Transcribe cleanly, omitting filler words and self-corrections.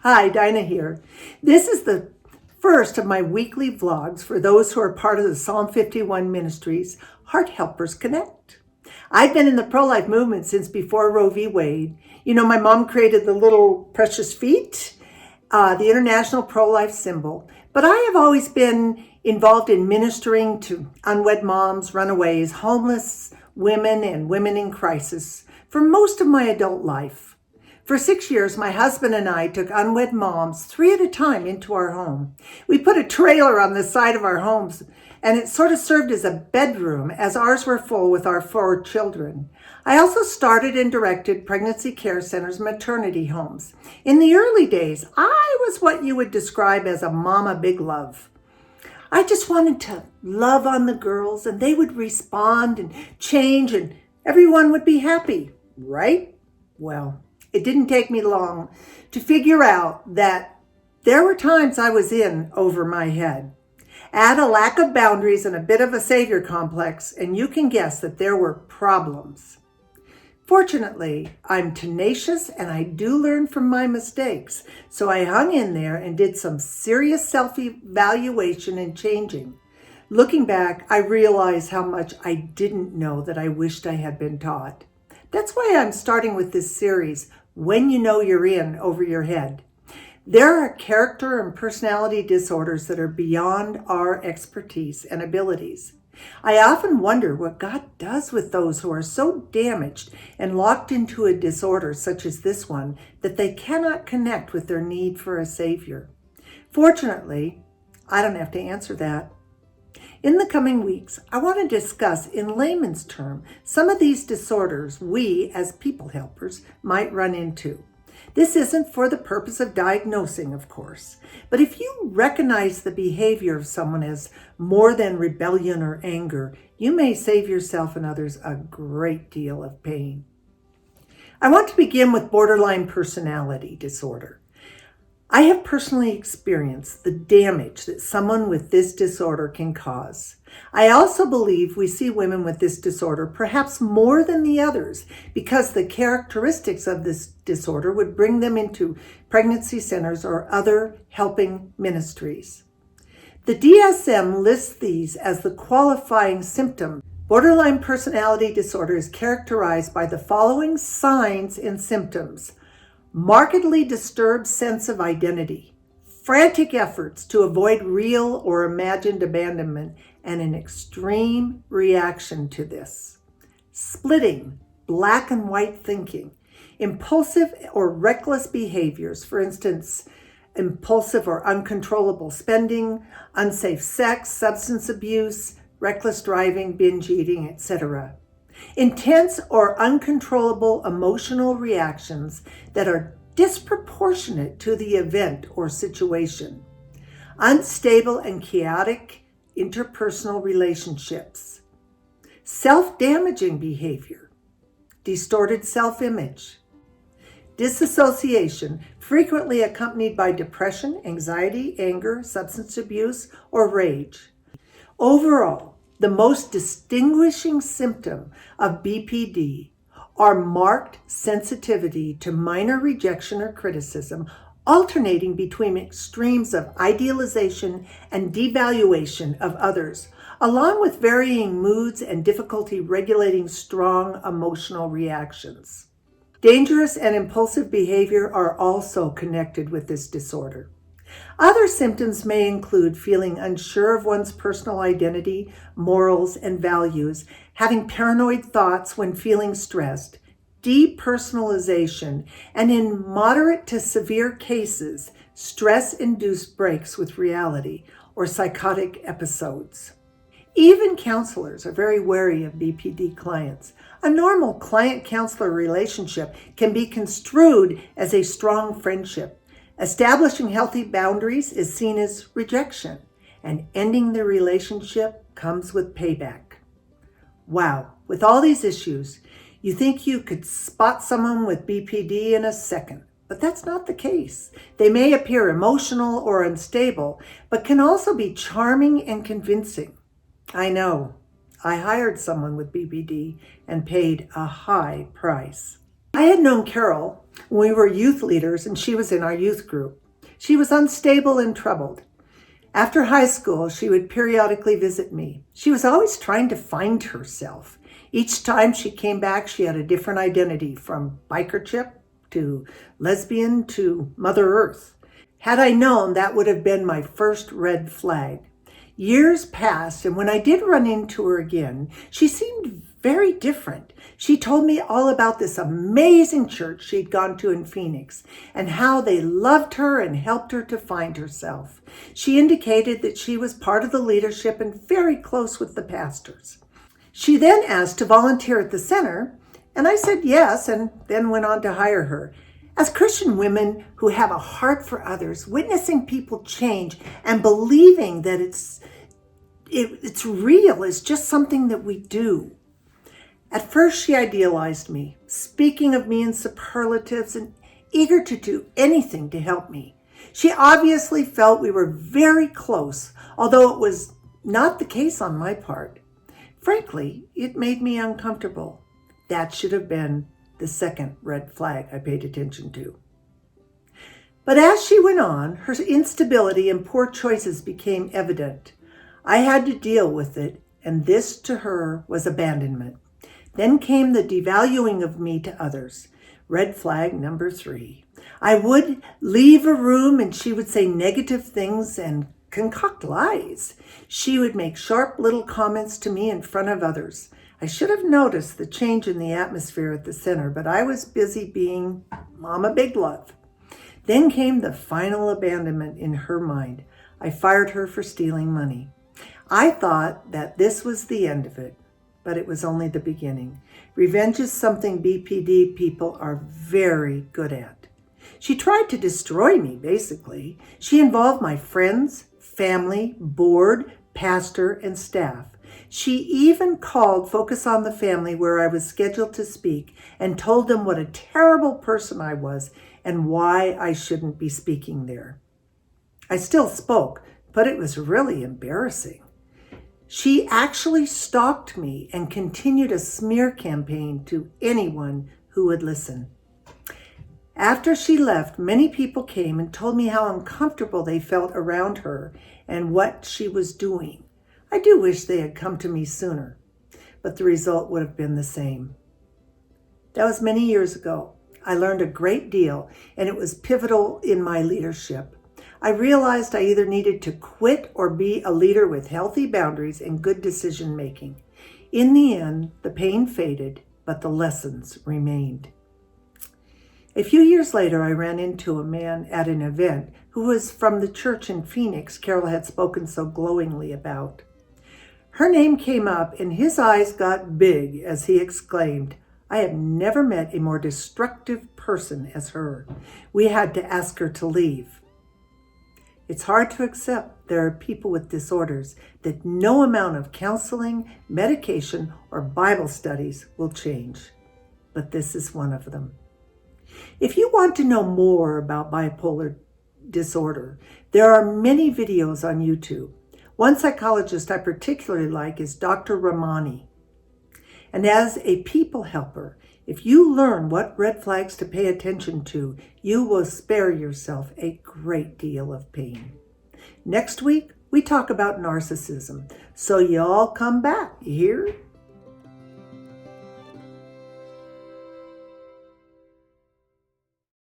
Hi, Dinah here. This is the first of my weekly vlogs for those who are part of the Psalm 51 Ministries Heart Helpers Connect. I've been in the pro-life movement since before Roe v. Wade. You know, my mom created the little precious feet, the international pro-life symbol. But I have always been involved in ministering to unwed moms, runaways, homeless women, and women in crisis for most of my adult life. For 6 years, my husband and I took unwed moms 3 at a time into our home. We put a trailer on the side of our homes, and it sort of served as a bedroom as ours were full with our 4 children. I also started and directed pregnancy care centers, maternity homes. In the early days, I was what you would describe as a mama big love. I just wanted to love on the girls, and they would respond and change, and everyone would be happy, right? Well, it didn't take me long to figure out that there were times I was in over my head. Add a lack of boundaries and a bit of a savior complex, and you can guess that there were problems. Fortunately, I'm tenacious and I do learn from my mistakes, so I hung in there and did some serious self-evaluation and changing. Looking back, I realized how much I didn't know that I wished I had been taught. That's why I'm starting with this series, When You Know You're In Over Your Head. There are character and personality disorders that are beyond our expertise and abilities. I often wonder what God does with those who are so damaged and locked into a disorder such as this one that they cannot connect with their need for a Savior. Fortunately, I don't have to answer that. In the coming weeks, I want to discuss in layman's terms some of these disorders we, as people helpers, might run into. This isn't for the purpose of diagnosing, of course, but if you recognize the behavior of someone as more than rebellion or anger, you may save yourself and others a great deal of pain. I want to begin with borderline personality disorder. I have personally experienced the damage that someone with this disorder can cause. I also believe we see women with this disorder perhaps more than the others because the characteristics of this disorder would bring them into pregnancy centers or other helping ministries. The DSM lists these as the qualifying symptoms. Borderline personality disorder is characterized by the following signs and symptoms: markedly disturbed sense of identity, frantic efforts to avoid real or imagined abandonment, and an extreme reaction to this. Splitting, black and white thinking, impulsive or reckless behaviors, for instance, impulsive or uncontrollable spending, unsafe sex, substance abuse, reckless driving, binge eating, etc. Intense or uncontrollable emotional reactions that are disproportionate to the event or situation. Unstable and chaotic interpersonal relationships. Self-damaging behavior. Distorted self-image. Disassociation, frequently accompanied by depression, anxiety, anger, substance abuse, or rage. Overall, the most distinguishing symptom of BPD are marked sensitivity to minor rejection or criticism, alternating between extremes of idealization and devaluation of others, along with varying moods and difficulty regulating strong emotional reactions. Dangerous and impulsive behavior are also connected with this disorder. Other symptoms may include feeling unsure of one's personal identity, morals, and values, having paranoid thoughts when feeling stressed, depersonalization, and in moderate to severe cases, stress-induced breaks with reality or psychotic episodes. Even counselors are very wary of BPD clients. A normal client-counselor relationship can be construed as a strong friendship. Establishing healthy boundaries is seen as rejection, and ending the relationship comes with payback. Wow, with all these issues, you think you could spot someone with BPD in a second, but that's not the case. They may appear emotional or unstable, but can also be charming and convincing. I know, I hired someone with BPD and paid a high price. I had known Carol We were youth leaders, and she was in our youth group. She was unstable and troubled. After high school, she would periodically visit me. She was always trying to find herself. Each time she came back, she had a different identity, from biker chip to lesbian to Mother Earth. Had I known, that would have been my first red flag. Years passed, and when I did run into her again, she seemed very different. She told me all about this amazing church she'd gone to in Phoenix and how they loved her and helped her to find herself. She indicated that she was part of the leadership and very close with the pastors. She then asked to volunteer at the center, and I said yes, and then went on to hire her. As Christian women who have a heart for others, witnessing people change and believing that it's real is just something that we do. At first, she idealized me, speaking of me in superlatives and eager to do anything to help me. She obviously felt we were very close, although it was not the case on my part. Frankly, it made me uncomfortable. That should have been the second red flag I paid attention to. But as she went on, her instability and poor choices became evident. I had to deal with it, and this to her was abandonment. Then came the devaluing of me to others. Red flag number 3. I would leave a room and she would say negative things and concoct lies. She would make sharp little comments to me in front of others. I should have noticed the change in the atmosphere at the center, but I was busy being Mama Big Love. Then came the final abandonment in her mind. I fired her for stealing money. I thought that this was the end of it, but it was only the beginning. Revenge is something BPD people are very good at. She tried to destroy me, basically. She involved my friends, family, board, pastor, and staff. She even called Focus on the Family, where I was scheduled to speak, and told them what a terrible person I was and why I shouldn't be speaking there. I still spoke, but it was really embarrassing. She actually stalked me and continued a smear campaign to anyone who would listen. After she left, many people came and told me how uncomfortable they felt around her and what she was doing. I do wish they had come to me sooner, but the result would have been the same. That was many years ago. I learned a great deal, and it was pivotal in my leadership. I realized I either needed to quit or be a leader with healthy boundaries and good decision making. In the end, the pain faded, but the lessons remained. A few years later, I ran into a man at an event who was from the church in Phoenix Carol had spoken so glowingly about. Her name came up and his eyes got big as he exclaimed, "I have never met a more destructive person as her." We had to ask her to leave. It's hard to accept there are people with disorders that no amount of counseling, medication, or Bible studies will change. But this is one of them. If you want to know more about bipolar disorder, there are many videos on YouTube. One psychologist I particularly like is Dr. Ramani. And as a people helper, if you learn what red flags to pay attention to, you will spare yourself a great deal of pain. Next week, we talk about narcissism. So y'all come back, you hear?